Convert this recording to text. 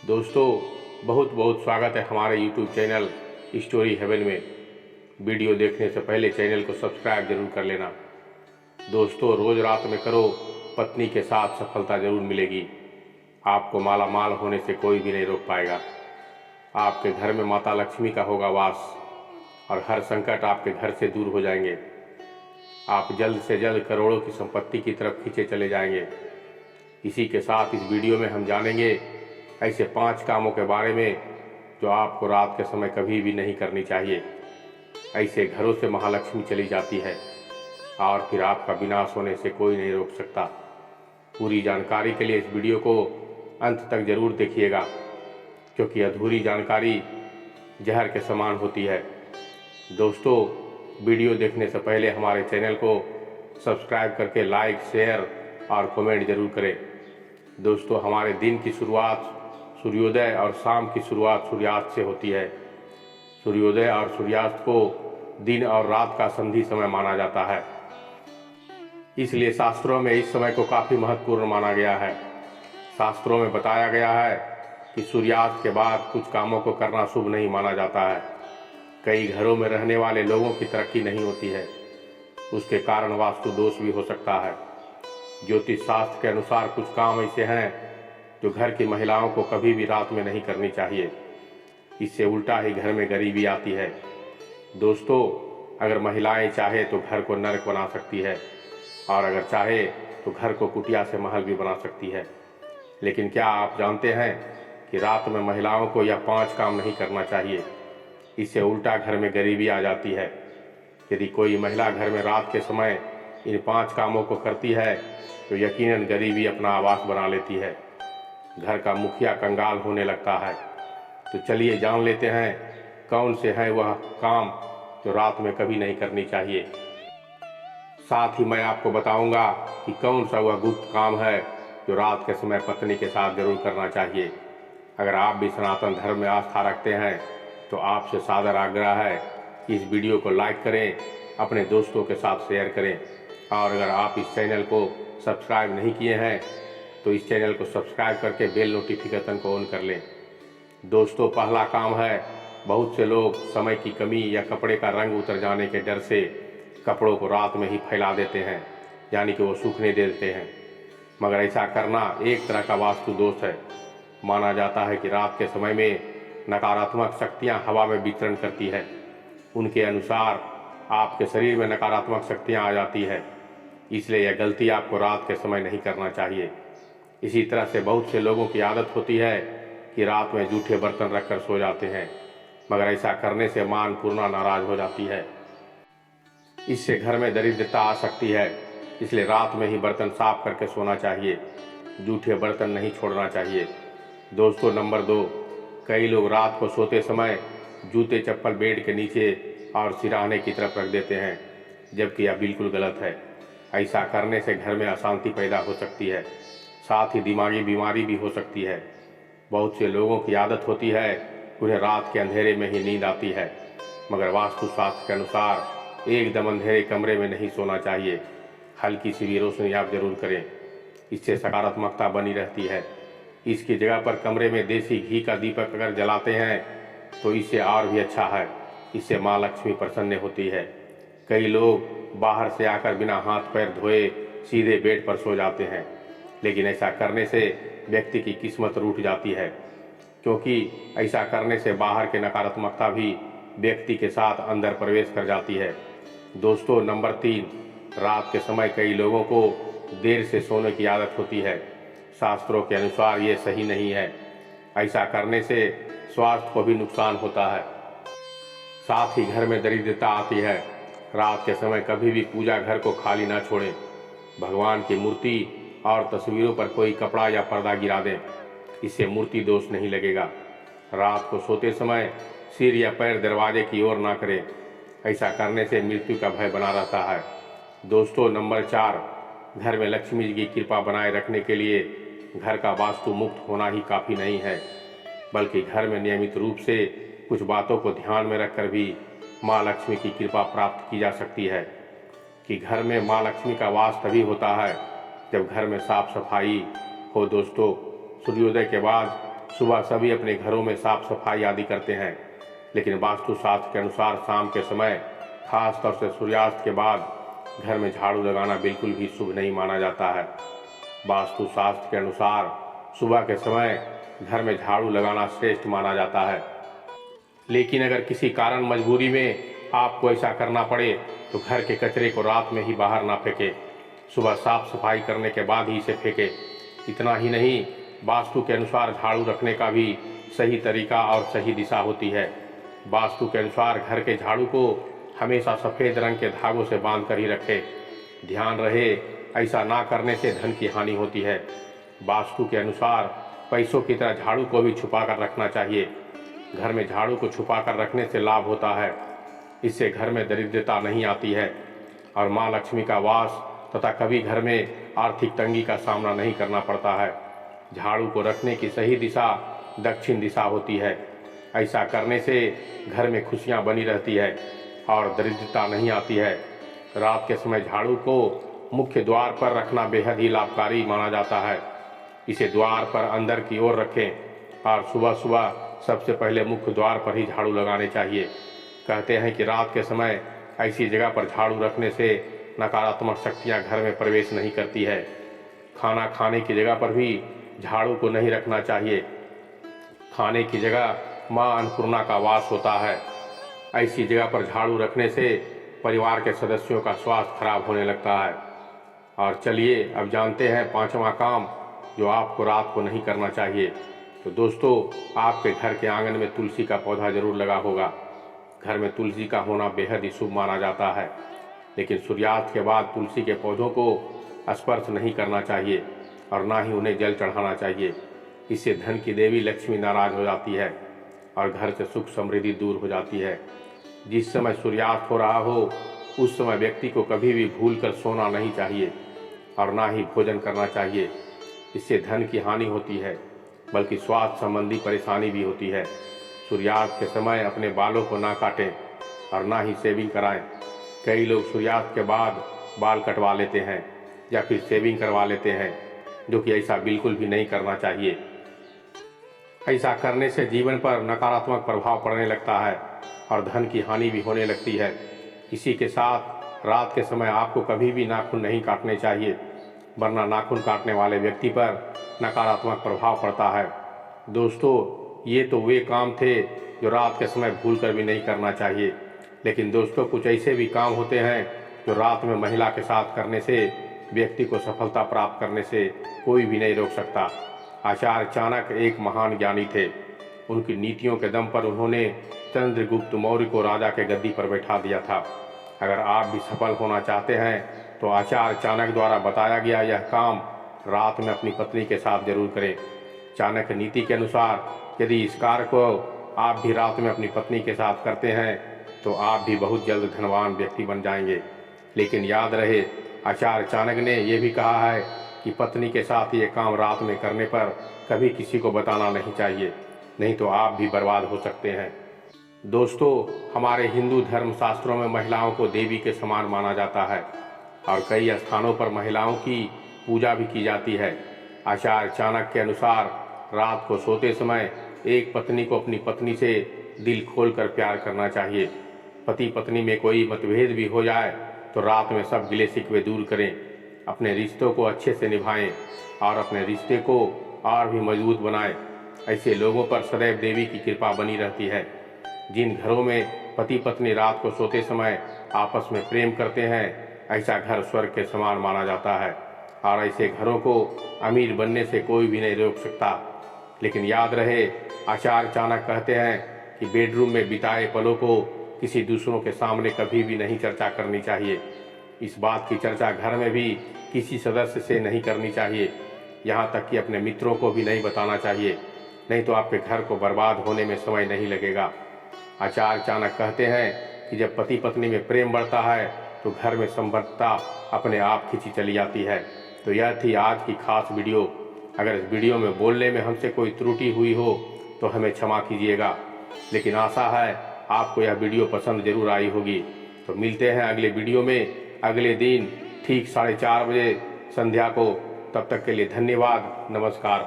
दोस्तों, बहुत बहुत स्वागत है हमारे YouTube चैनल स्टोरी हेवन में। वीडियो देखने से पहले चैनल को सब्सक्राइब जरूर कर लेना। दोस्तों, रोज़ रात में करो, पत्नी के साथ सफलता जरूर मिलेगी। आपको माला माल होने से कोई भी नहीं रोक पाएगा। आपके घर में माता लक्ष्मी का होगा वास और हर संकट आपके घर से दूर हो जाएंगे। आप जल्द से जल्द करोड़ों की संपत्ति की तरफ खींचे चले जाएंगे। इसी के साथ इस वीडियो में हम जानेंगे ऐसे 5 कामों के बारे में जो आपको रात के समय कभी भी नहीं करनी चाहिए। ऐसे घरों से महालक्ष्मी चली जाती है और फिर आपका विनाश होने से कोई नहीं रोक सकता। पूरी जानकारी के लिए इस वीडियो को अंत तक जरूर देखिएगा, क्योंकि अधूरी जानकारी जहर के समान होती है। दोस्तों, वीडियो देखने से पहले हमारे चैनल को सब्सक्राइब करके लाइक, शेयर और कमेंट जरूर करें। दोस्तों, हमारे दिन की शुरुआत सूर्योदय और शाम की शुरुआत सूर्यास्त से होती है। सूर्योदय और सूर्यास्त को दिन और रात का संधि समय माना जाता है, इसलिए शास्त्रों में इस समय को काफ़ी महत्वपूर्ण माना गया है। शास्त्रों में बताया गया है कि सूर्यास्त के बाद कुछ कामों को करना शुभ नहीं माना जाता है। कई घरों में रहने वाले लोगों की तरक्की नहीं होती है। उसके कारण वास्तु दोष भी हो सकता है। ज्योतिष शास्त्र के अनुसार कुछ काम ऐसे हैं जो घर की महिलाओं को कभी भी रात में नहीं करनी चाहिए। इससे उल्टा ही घर में गरीबी आती है। दोस्तों, अगर महिलाएं चाहे तो घर को नरक बना सकती है और अगर चाहे तो घर को कुटिया से महल भी बना सकती है। लेकिन क्या आप जानते हैं कि रात में महिलाओं को यह 5 काम नहीं करना चाहिए। इससे उल्टा घर में गरीबी आ जाती है। यदि कोई महिला घर में रात के समय इन 5 कामों को करती है तो यकीनन गरीबी अपना आवास बना लेती है। घर का मुखिया कंगाल होने लगता है। तो चलिए जान लेते हैं कौन से हैं वह काम जो रात में कभी नहीं करनी चाहिए। साथ ही मैं आपको बताऊंगा कि कौन सा वह गुप्त काम है जो रात के समय पत्नी के साथ जरूर करना चाहिए। अगर आप भी सनातन धर्म में आस्था रखते हैं तो आपसे सादर आग्रह है कि इस वीडियो को लाइक करें, अपने दोस्तों के साथ शेयर करें और अगर आप इस चैनल को सब्सक्राइब नहीं किए हैं तो इस चैनल को सब्सक्राइब करके बेल नोटिफिकेशन को ऑन कर लें। दोस्तों, पहला काम है, बहुत से लोग समय की कमी या कपड़े का रंग उतर जाने के डर से कपड़ों को रात में ही फैला देते हैं, यानी कि वो सूखने दे देते हैं। मगर ऐसा करना एक तरह का वास्तु दोष है। माना जाता है कि रात के समय में नकारात्मक शक्तियाँ हवा में विचरण करती है। उनके अनुसार आपके शरीर में नकारात्मक शक्तियाँ आ जाती है, इसलिए यह गलती आपको रात के समय नहीं करना चाहिए। इसी तरह से बहुत से लोगों की आदत होती है कि रात में जूठे बर्तन रखकर सो जाते हैं, मगर ऐसा करने से मां अन्नपूर्णा नाराज हो जाती है। इससे घर में दरिद्रता आ सकती है, इसलिए रात में ही बर्तन साफ करके सोना चाहिए। जूठे बर्तन नहीं छोड़ना चाहिए। दोस्तों, नंबर 2, कई लोग रात को सोते समय जूते चप्पल बेड के नीचे और सिरहाने की तरफ रख देते हैं, जबकि यह बिल्कुल गलत है। ऐसा करने से घर में अशांति पैदा हो सकती है, साथ ही दिमागी बीमारी भी हो सकती है। बहुत से लोगों की आदत होती है उन्हें रात के अंधेरे में ही नींद आती है, मगर वास्तुशास्त्र के अनुसार एकदम अंधेरे कमरे में नहीं सोना चाहिए। हल्की सी भी रोशनी आप जरूर करें, इससे सकारात्मकता बनी रहती है। इसकी जगह पर कमरे में देसी घी का दीपक अगर जलाते हैं तो इससे और भी अच्छा है। इससे माँ लक्ष्मी प्रसन्न होती है। कई लोग बाहर से आकर बिना हाथ पैर धोए सीधे बेड पर सो जाते हैं, लेकिन ऐसा करने से व्यक्ति की किस्मत रूठ जाती है, क्योंकि ऐसा करने से बाहर की नकारात्मकता भी व्यक्ति के साथ अंदर प्रवेश कर जाती है। दोस्तों, नंबर 3, रात के समय कई लोगों को देर से सोने की आदत होती है। शास्त्रों के अनुसार ये सही नहीं है। ऐसा करने से स्वास्थ्य को भी नुकसान होता है, साथ ही घर में दरिद्रता आती है। रात के समय कभी भी पूजा घर को खाली ना छोड़ें। भगवान की मूर्ति और तस्वीरों पर कोई कपड़ा या पर्दा गिरा दें, इससे मूर्ति दोष नहीं लगेगा। रात को सोते समय सिर या पैर दरवाजे की ओर ना करें। ऐसा करने से मृत्यु का भय बना रहता है। दोस्तों, नंबर 4, घर में लक्ष्मी जी की कृपा बनाए रखने के लिए घर का वास्तु मुक्त होना ही काफ़ी नहीं है, बल्कि घर में नियमित रूप से कुछ बातों को ध्यान में रखकर भी माँ लक्ष्मी की कृपा प्राप्त की जा सकती है। कि घर में माँ लक्ष्मी का वास तभी होता है जब घर में साफ सफाई हो। दोस्तों, सूर्योदय के बाद सुबह सभी अपने घरों में साफ सफाई आदि करते हैं, लेकिन वास्तुशास्त्र के अनुसार शाम के समय, खास तौर से सूर्यास्त के बाद, घर में झाड़ू लगाना बिल्कुल भी शुभ नहीं माना जाता है। वास्तुशास्त्र के अनुसार सुबह के समय घर में झाड़ू लगाना श्रेष्ठ माना जाता है, लेकिन अगर किसी कारण मजबूरी में आपको ऐसा करना पड़े तो घर के कचरे को रात में ही बाहर ना फेंके, सुबह साफ सफाई करने के बाद ही इसे फेंके। इतना ही नहीं, वास्तु के अनुसार झाड़ू रखने का भी सही तरीका और सही दिशा होती है। वास्तु के अनुसार घर के झाड़ू को हमेशा सफ़ेद रंग के धागों से बांध कर ही रखें। ध्यान रहे, ऐसा ना करने से धन की हानि होती है। वास्तु के अनुसार पैसों की तरह झाड़ू को भी छुपा कर रखना चाहिए। घर में झाड़ू को छुपा कर रखने से लाभ होता है, इससे घर में दरिद्रता नहीं आती है और माँ लक्ष्मी का वास तथा कभी घर में आर्थिक तंगी का सामना नहीं करना पड़ता है। झाड़ू को रखने की सही दिशा दक्षिण दिशा होती है। ऐसा करने से घर में खुशियाँ बनी रहती है और दरिद्रता नहीं आती है। रात के समय झाड़ू को मुख्य द्वार पर रखना बेहद ही लाभकारी माना जाता है। इसे द्वार पर अंदर की ओर रखें और सुबह सुबह सबसे पहले मुख्य द्वार पर ही झाड़ू लगाने चाहिए। कहते हैं कि रात के समय ऐसी जगह पर झाड़ू रखने से नकारात्मक शक्तियां घर में प्रवेश नहीं करती है। खाना खाने की जगह पर भी झाड़ू को नहीं रखना चाहिए। खाने की जगह माँ अन्नपूर्णा का वास होता है। ऐसी जगह पर झाड़ू रखने से परिवार के सदस्यों का स्वास्थ्य खराब होने लगता है। और चलिए अब जानते हैं पांचवा काम जो आपको रात को नहीं करना चाहिए। तो दोस्तों, आपके घर के आंगन में तुलसी का पौधा जरूर लगा होगा। घर में तुलसी का होना बेहद ही शुभ माना जाता है, लेकिन सूर्यास्त के बाद तुलसी के पौधों को स्पर्श नहीं करना चाहिए और ना ही उन्हें जल चढ़ाना चाहिए। इससे धन की देवी लक्ष्मी नाराज हो जाती है और घर से सुख समृद्धि दूर हो जाती है। जिस समय सूर्यास्त हो रहा हो उस समय व्यक्ति को कभी भी भूलकर सोना नहीं चाहिए और ना ही भोजन करना चाहिए। इससे धन की हानि होती है, बल्कि स्वास्थ्य संबंधी परेशानी भी होती है। सूर्यास्त के समय अपने बालों को ना काटें और ना ही शेविंग कराएं। कई लोग सूर्यास्त के बाद बाल कटवा लेते हैं या फिर शेविंग करवा लेते हैं, जो कि ऐसा बिल्कुल भी नहीं करना चाहिए। ऐसा करने से जीवन पर नकारात्मक प्रभाव पड़ने लगता है और धन की हानि भी होने लगती है। इसी के साथ रात के समय आपको कभी भी नाखून नहीं काटने चाहिए, वरना नाखून काटने वाले व्यक्ति पर नकारात्मक प्रभाव पड़ता है। दोस्तों, ये तो वे काम थे जो रात के समय भूलकर भी नहीं करना चाहिए, लेकिन दोस्तों कुछ ऐसे भी काम होते हैं जो रात में महिला के साथ करने से व्यक्ति को सफलता प्राप्त करने से कोई भी नहीं रोक सकता। आचार्य चाणक्य एक महान ज्ञानी थे। उनकी नीतियों के दम पर उन्होंने चंद्रगुप्त मौर्य को राजा के गद्दी पर बैठा दिया था। अगर आप भी सफल होना चाहते हैं तो आचार्य चाणक्य द्वारा बताया गया यह काम रात में अपनी पत्नी के साथ जरूर करें। चाणक्य नीति के अनुसार यदि इस कार्य को आप भी रात में अपनी पत्नी के साथ करते हैं तो आप भी बहुत जल्द धनवान व्यक्ति बन जाएंगे। लेकिन याद रहे, आचार्य चाणक्य ने यह भी कहा है कि पत्नी के साथ ये काम रात में करने पर कभी किसी को बताना नहीं चाहिए, नहीं तो आप भी बर्बाद हो सकते हैं। दोस्तों, हमारे हिंदू धर्म शास्त्रों में महिलाओं को देवी के समान माना जाता है और कई स्थानों पर महिलाओं की पूजा भी की जाती है। आचार्य चाणक्य के अनुसार रात को सोते समय एक पत्नी को अपनी पत्नी से दिल खोलकर प्यार करना चाहिए। पति पत्नी में कोई मतभेद भी हो जाए तो रात में सब गिले शिकवे दूर करें, अपने रिश्तों को अच्छे से निभाएं और अपने रिश्ते को और भी मजबूत बनाएं। ऐसे लोगों पर सदैव देवी की कृपा बनी रहती है। जिन घरों में पति पत्नी रात को सोते समय आपस में प्रेम करते हैं, ऐसा घर स्वर्ग के समान माना जाता है और ऐसे घरों को अमीर बनने से कोई भी नहीं रोक सकता। लेकिन याद रहे, आचार्य चाणक्य कहते हैं कि बेडरूम में बिताए पलों को किसी दूसरों के सामने कभी भी नहीं चर्चा करनी चाहिए। इस बात की चर्चा घर में भी किसी सदस्य से नहीं करनी चाहिए, यहाँ तक कि अपने मित्रों को भी नहीं बताना चाहिए, नहीं तो आपके घर को बर्बाद होने में समय नहीं लगेगा। आचार्य चाणक्य कहते हैं कि जब पति पत्नी में प्रेम बढ़ता है तो घर में संबद्धता अपने आप खिंची चली जाती है। तो यह थी आज की खास वीडियो। अगर इस वीडियो में बोलने में हमसे कोई त्रुटि हुई हो तो हमें क्षमा कीजिएगा, लेकिन आशा है आपको यह वीडियो पसंद जरूर आई होगी। तो मिलते हैं अगले वीडियो में अगले दिन ठीक 4:30 बजे संध्या को। तब तक के लिए धन्यवाद, नमस्कार।